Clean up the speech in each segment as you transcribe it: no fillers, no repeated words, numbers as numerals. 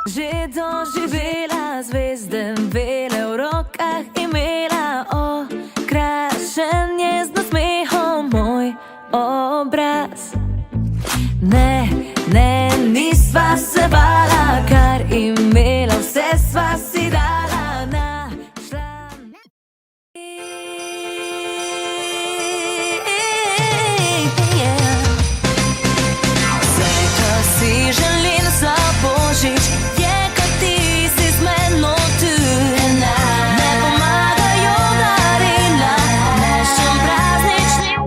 Že doživela zvezde vele v rokah imela, okrašen je z nasmehom moj obraz. Ne, ne, nisva se bala, kar imela, vse sva si dala, našla. Vse, kar si želim za božič, je, kar ti si z menoj tu. Ne pomagajo darila našim prazničnim.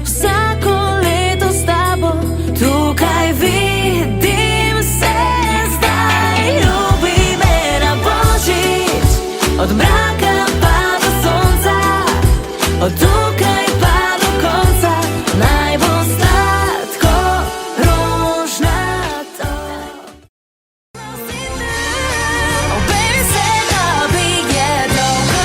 Vsako leto s tabo tukaj vidim se zdaj. Ljubi me na božič, od mraka pa do sonca, od tukaj pa do konca. Naj bo sladko rožnato. Oh baby, se dobi je dolgo.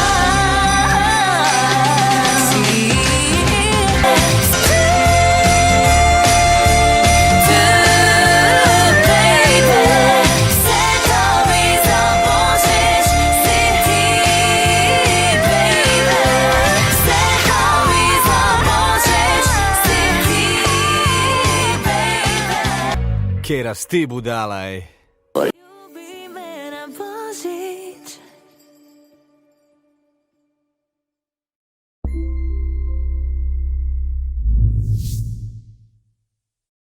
Kje rasti budala, ej?